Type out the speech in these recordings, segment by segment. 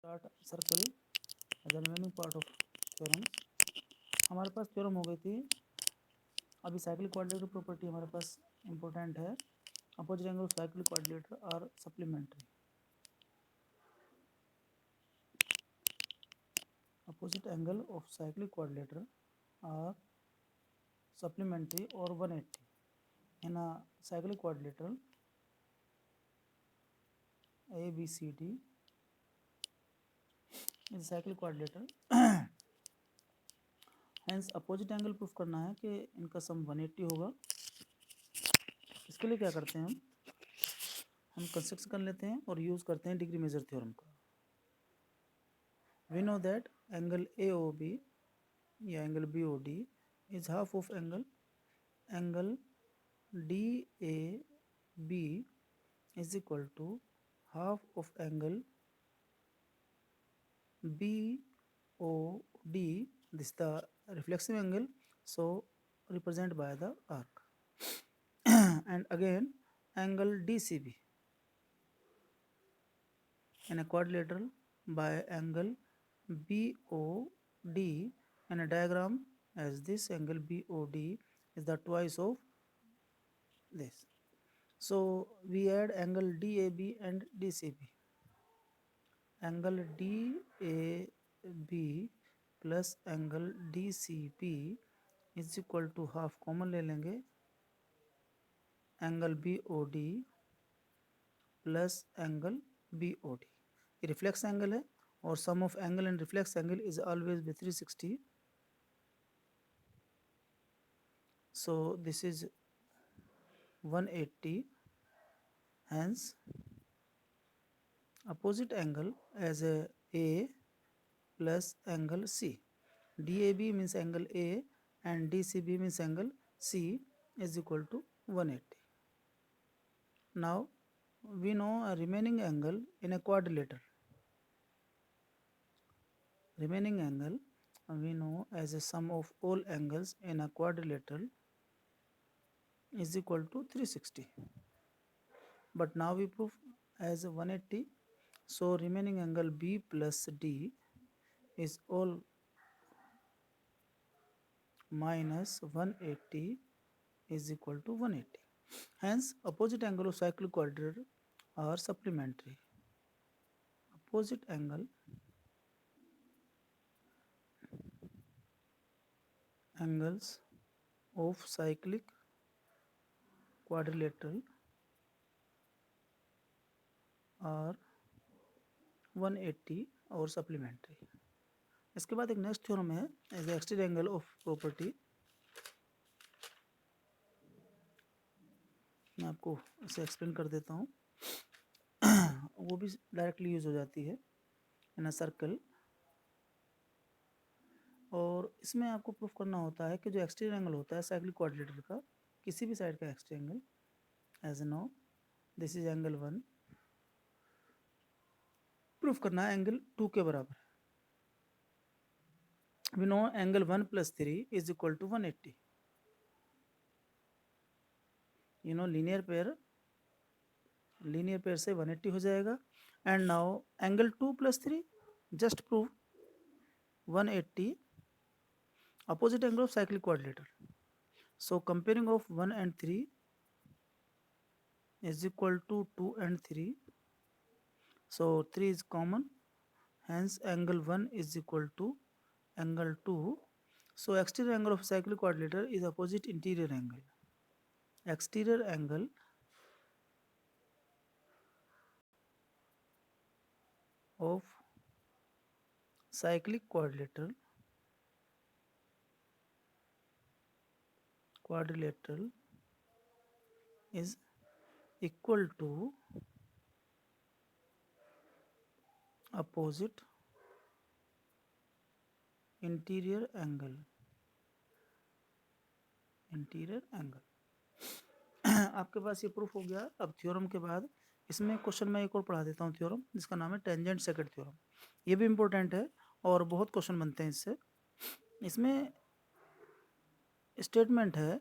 start circle as the remaining part of theorems. हमारे पास theorem हो गई थी. अभी साइक्लिक क्वाड्रिलेटरल प्रॉपर्टी हमारे पास इंपॉर्टेंट है. Opposite angle of cyclic quadrilateral are supplementary. Opposite angle of cyclic quadrilateral are supplementary or 180. In a cyclic quadrilateral ABCD is cyclic quadrilateral. Hence opposite angle proof करना है कि इनका सम 180 होगा. इसके लिए क्या करते हैं हम कंस्ट्रक्ट कर लेते हैं और यूज करते हैं डिग्री मेजर थ्योरम का. We know that angle AOB या angle BOD is half of angle DAB is equal to half of angle BOD. This is the reflexive angle, so represented by the arc. And again angle DCB in a quadrilateral by angle BOD in a diagram as this angle BOD is the twice of this. So we add angle DAB and DCB. Angle DAB plus angle DCB is equal to half common ले लेंगे angle BOD plus angle BOD. ये reflex angle है और sum of angle and reflex angle is always with 360. So this is 180. Hence opposite angle as A plus angle C. DAB means angle A and DCB means angle C is equal to 180. Now we know a remaining angle in a quadrilateral. Remaining angle we know as a sum of all angles in a quadrilateral is equal to 360. But now we prove as 180. So remaining angle B plus D is all minus 180 is equal to 180. Hence opposite angle of cyclic quadrilateral are supplementary. Opposite angles of cyclic quadrilateral are 180 और supplementary. इसके बाद एक next theorem है as exterior angle of property. मैं आपको इसे explain कर देता हूँ. वो भी डायरेक्टली यूज हो जाती है इन अ सर्कल. और इसमें आपको प्रूफ करना होता है कि जो एक्सटीरियर एंगल होता है साइक्लिक क्वाड्रिलेटरल का किसी भी साइड का exterior angle as no this is angle 1. Proof करना है एंगल 2 के बराबर. We know angle 1 plus 3 is equal to 180. You know linear pair से 180 हो जाएगा. And now angle 2 plus 3 just prove 180 opposite angle of cyclic quadrilateral. So comparing of 1 and 3 is equal to 2 and 3. So 3 is common. Hence angle 1 is equal to angle 2. So exterior angle of cyclic quadrilateral is opposite interior angle. Exterior angle of cyclic quadrilateral is equal to opposite interior angle. आपके पास ये proof हो गया. अब theorem के बाद इसमें question मैं एक और पढ़ा देता हूँ थ्योरम जिसका नाम है टेंजेंट सेकंड थ्योरम. ये भी इम्पोर्टेंट है और बहुत क्वेश्चन बनते हैं इससे. इसमें स्टेटमेंट है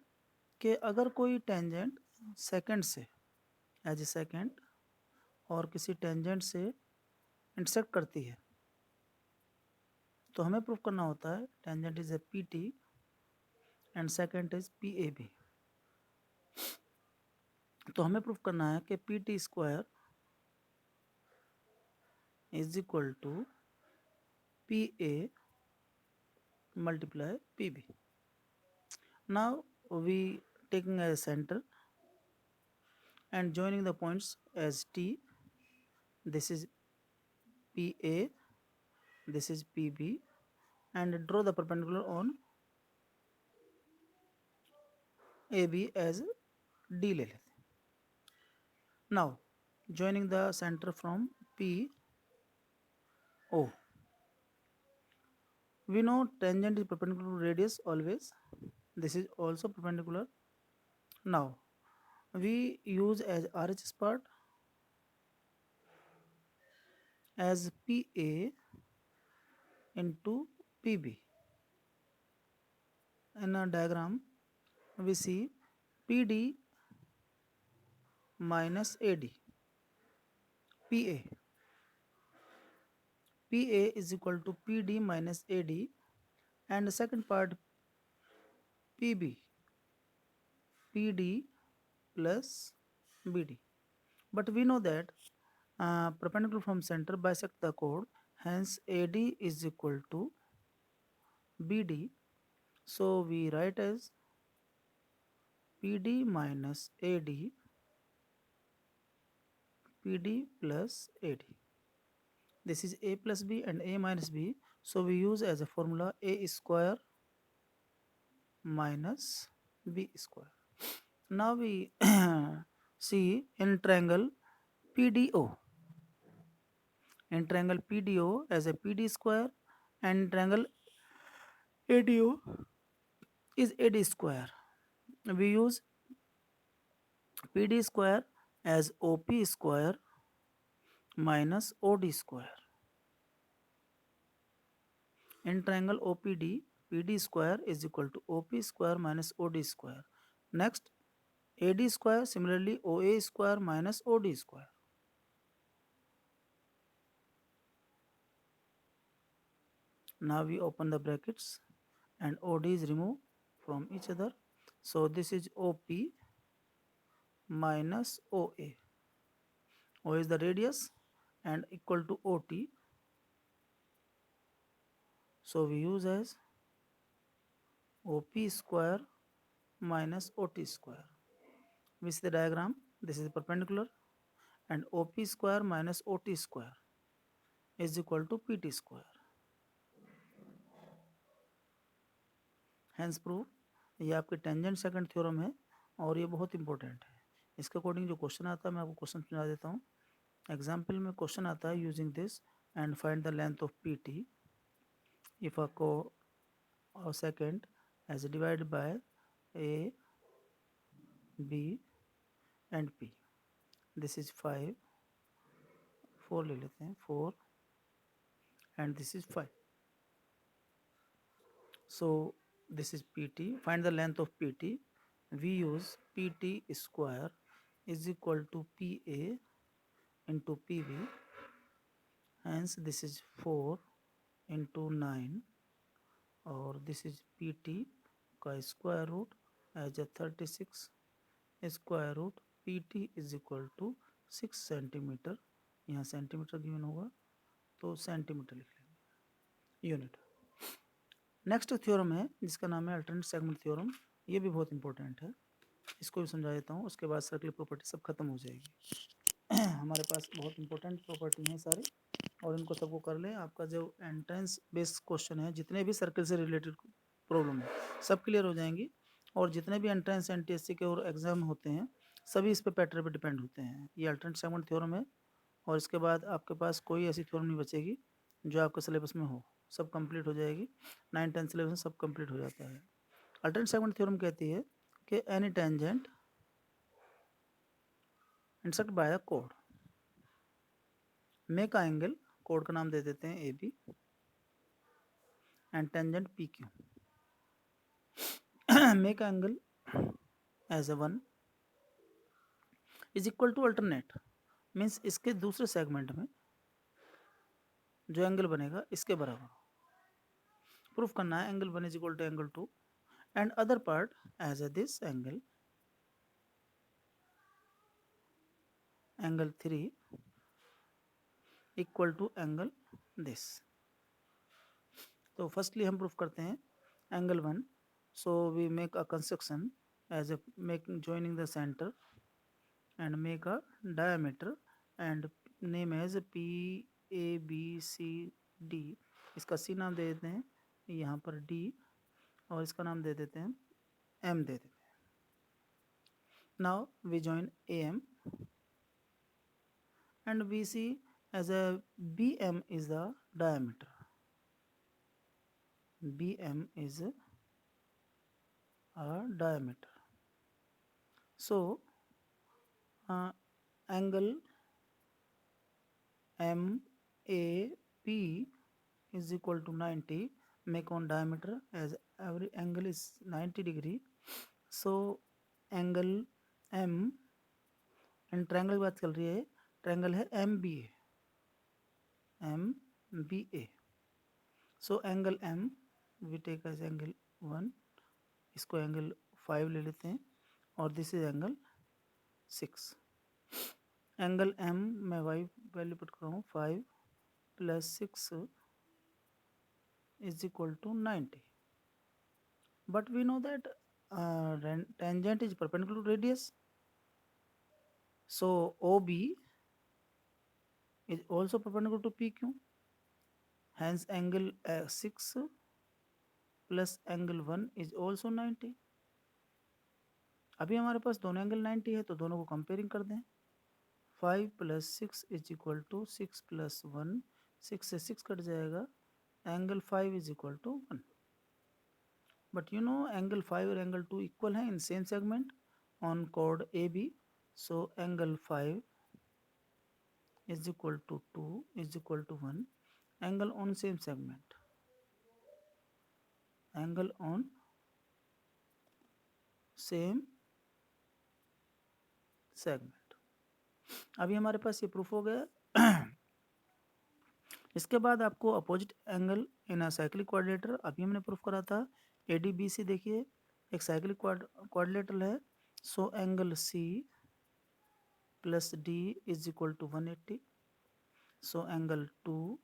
कि अगर कोई टेंजेंट सेकंड से एज ए सेकंड और किसी टेंजेंट से इंटरसेक्ट करती है तो हमें प्रूफ करना होता है tangent is A P T and second is P A B. तो हमें प्रूफ करना है कि P T square is equal to P A multiply pb. Now we taking as center and joining the points as t. This is pa, this is pb, and draw the perpendicular on ab as d ले लेते हैं. Now joining the center from p o. We know tangent is perpendicular to radius always. This is also perpendicular. Now we use as RHS part as PA into PB. In a diagram we see PD minus AD. PA is equal to PD minus AD, and the second part PB PD plus BD. But we know that perpendicular from center bisect the chord, hence AD is equal to BD. So we write as PD minus AD, PD plus AD. This is A plus B and A minus B. So we use as a formula A square minus B square. Now we see in triangle PDO. In triangle PDO as a PD square, and triangle ADO is AD square. We use PD square as OP square minus OD square. In triangle OPD, PD square is equal to OP square minus OD square. Next, AD square, similarly OA square minus OD square. Now we open the brackets and OD is removed from each other. So this is OP minus OA. O is the radius and equal to OT. So we use as OP square minus OT square. Which is the diagram? This is perpendicular, and OP square minus OT square is equal to PT square. Hence proof. ये आपके tangent second theorem है और ये बहुत important है. इसके according जो question आता है मैं आपको क्वेश्चन समझा देता हूँ. एग्जाम्पल में क्वेश्चन आता है using this and find the length of P T if a को second as divided by A B and P. This is 5, 4 ले लेते हैं, 4 and this is 5. So this is PT. Find the length of PT. We use PT square is equal to PA into PB. Hence this is 4 into 9, or this is PT का square root as a 36 square root. PT is equal to 6 centimetre. यहाँ centimetre given होगा तो centimetre लिख लेंगे unit. Next theorem है जिसका नाम है अल्टरनेट सेगमेंट थ्योरम. ये भी बहुत इंपॉर्टेंट है, इसको भी समझा देता हूँ. उसके बाद सर्कुलर प्रॉपर्टी सब खत्म हो जाएगी. हमारे पास बहुत इंपॉर्टेंट प्रॉपर्टी हैं सारे, और इनको सबको कर लें. आपका जो एंट्रेंस बेस्ड क्वेश्चन है, जितने भी सर्कल से रिलेटेड प्रॉब्लम है सब क्लियर हो जाएंगी. और जितने भी एंट्रेंस एनटीएससी के और एग्जाम होते हैं सभी इस पे पैटर्न पे डिपेंड होते हैं. ये अल्टरनेट सेगमेंट थ्योरम है, और इसके बाद आपके पास कोई ऐसी थ्योरम नहीं बचेगी जो आपके सिलेबस में हो. सब कंप्लीट हो जाएगी. 9-10 सिलेबस में सब कंप्लीट हो जाता है. अल्टरनेट सेगमेंट थ्योरम कहती है कि any tangent intersect by the कोड मेक अ एंगल, कोड का नाम दे देते हैं A B, and tangent P Q. Make a angle as a 1 is equal to alternate, means इसके दूसरे सेगमेंट में जो एंगल बनेगा इसके बराबर हो. प्रूफ करना है angle 1 is equal to angle 2 and other part as a this angle 3 equal to angle this. तो फर्स्टली हम प्रूफ करते हैं angle 1। So we make a construction as a making joining the center and make a diameter and name as PABCD। इसका C नाम दे देते हैं, यहाँ पर D, और इसका नाम दे देते हैं M दे देते हैं। Now we join AM and we see as a BM is the diameter. BM is a diameter. So angle MAP is equal to 90. Make on diameter as every angle is 90 degree. So angle M and triangle की बात चल रही है, triangle है MBA। So angle M we take as angle 1, इसको angle 5 ले लेते हैं और this is angle 6। Angle M मैं y वैल्यू पुट कर रहा हूँ 5 + 6 is equal to 90। But we know that tangent is perpendicular to radius, so OB is also perpendicular to PQ, hence angle 6 plus angle 1 is also 90। अभी हमारे पास दोनों angle 90 है तो दोनों को कंपेयरिंग कर दें। 5 + 6 इज इक्वल टू 6 + 1, 6 से 6 कट जाएगा, angle 5 is equal to 1। But you know angle 5 और एंगल 2 इक्वल हैं इन सेम सेगमेंट ऑन कोड AB। So angle 5 is equal to 2 is equal to 1, angle on same segment, angle on same segment। अभी हमारे पास ये proof हो गया। इसके बाद आपको opposite angle in a cyclic quadrilateral अभी हमने प्रूफ करा था ADBC। देखिए एक साइक्लिक क्वाड्रिलेटरल है, so angle C + D is equal to 180। So angle 2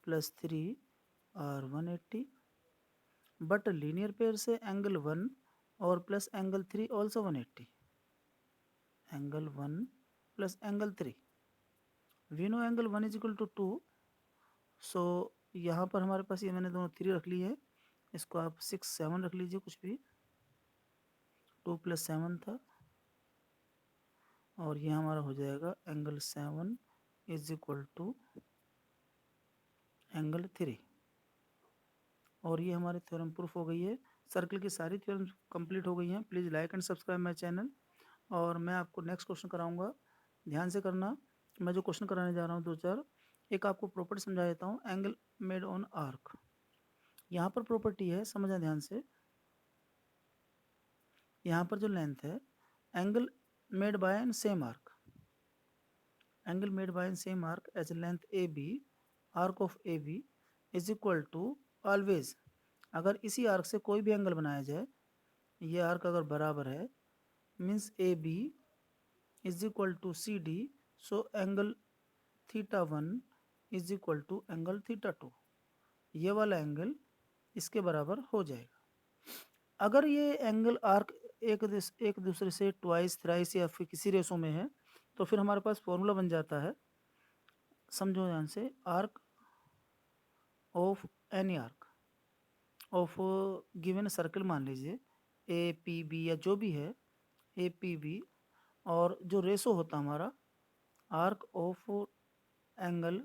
+ 3 और 180। बट लीनियर पेयर से एंगल 1 और plus angle 3 also 180। Angle 1 plus angle 3, we know angle 1 is equal to 2। So यहाँ पर हमारे पास ये मैंने दोनों 3 रख ली है, इसको आप 6 7 रख लीजिए, कुछ भी 2 + 7 था, और ये हमारा हो जाएगा angle 7 is equal to angle 3। और ये हमारी थ्योरम प्रूफ हो गई है। सर्कल की सारी थ्योरम कंप्लीट हो गई हैं। Please like and subscribe my channel. और मैं आपको नेक्स्ट क्वेश्चन कराऊंगा, ध्यान से करना। मैं जो क्वेश्चन कराने जा रहा हूँ 2-4, एक आपको प्रॉपर्टी समझा देता हूँ, एंगल मेड ऑन आर्क। यहाँ पर प्रॉपर्टी है, समझना ध्यान से। यहाँ पर जो लेंथ है, angle made by an same arc, angle made by an same arc as length AB, arc of AB is equal to always, अगर इसी आर्क से कोई भी एंगल बनाया जाए, ये आर्क अगर बराबर है means AB is equal to CD, so angle θ1 is equal to angle θ2, ये वाला एंगल इसके बराबर हो जाएगा। अगर ये एंगल आर्क एक दूसरे से ट्वाइस थ्राइस या फिर किसी रेशो में है, तो फिर हमारे पास फॉर्मूला बन जाता है, समझो ध्यान से, arc of any arc of given circle, मान लीजिए APB या जो भी है APB, और जो रेशो होता हमारा आर्क ऑफ एंगल,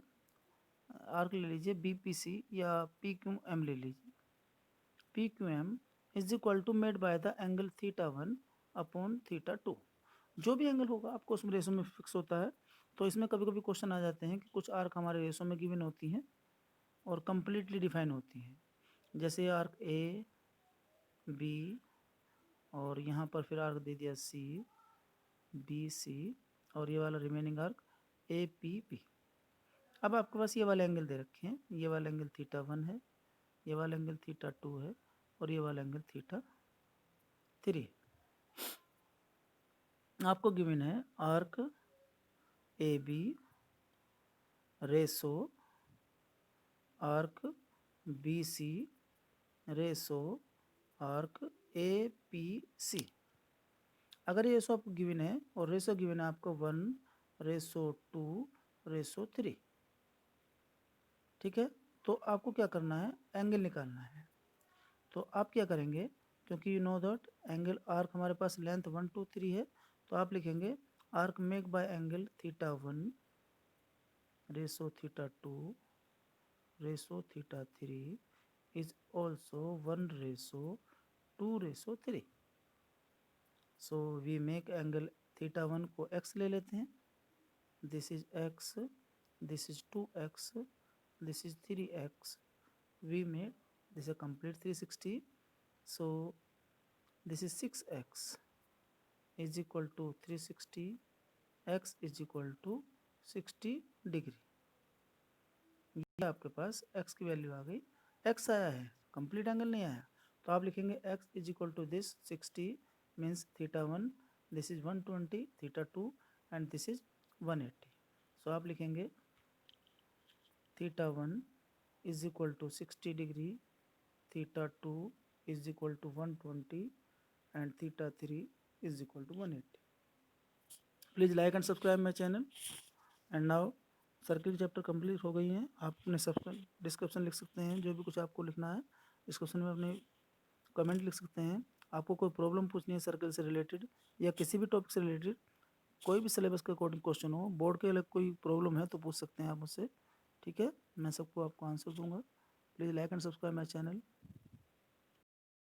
आर्क ले लीजिए BPC या PQM ले लीजिए, PQM is equal to made by the angle θ1 upon θ2। जो भी एंगल होगा आपको उसमें रेशो में फिक्स होता है। तो इसमें कभी कभी क्वेश्चन आ जाते हैं कि कुछ आर्क हमारे रेशो में गिवन होती हैं और कंप्लीटली डिफाइन होती हैं, जैसे आर्क AB, और यहाँ पर फिर आर्क दे दिया CBC, और ये वाला रिमेनिंग आर्क APB। अब आपके पास ये वाले एंगल दे रखे हैं, ये वाला एंगल θ1 है, ये वाला एंगल थीटा 2 है और ये वाला एंगल थीटा 3। आपको गिवन है arc A B ratio arc B C ratio arc A P C. अगर ये रेसो आपको गिवन है और रेसो गिवन है आपको 1:2:3, ठीक है। तो आपको क्या करना है, एंगल निकालना है। तो आप क्या करेंगे, क्योंकि you know that angle arc हमारे पास लेंथ 1 2 3 है, तो आप लिखेंगे arc make by angle theta 1 ratio theta 2 ratio theta 3 is also 1:2:3। So we make angle theta 1 को x ले लेते हैं, this is x, this is 2x, this is 3x। We made this is a complete 360, so this is 6x is equal to 360, x is equal to 60 degree. ये आपके पास x की value आ गई। x आया है, complete angle नहीं आया, तो आप लिखेंगे x is equal to this 60 means theta 1, this is 120, theta 2 and this is 180। So आप लिखेंगे theta 1 is equal to 60 degree, theta 2 is equal to 120 and theta 3 is equal to 180. Please like and subscribe my channel. And now circle chapter complete हो गई हैं। आप अपने सब description लिख सकते हैं, जो भी कुछ आपको लिखना है डिस्क्रिप्शन में अपने कमेंट लिख सकते हैं। आपको कोई प्रॉब्लम पूछनी है सर्किल से रिलेटेड या किसी भी टॉपिक से रिलेटेड, कोई भी सिलेबस के अकॉर्डिंग क्वेश्चन हो, बोर्ड के अलग कोई प्रॉब्लम है तो पूछ सकते हैं आप मुझसे, ठीक है। मैं सबको आपको आंसर दूंगा। Please like and subscribe my channel.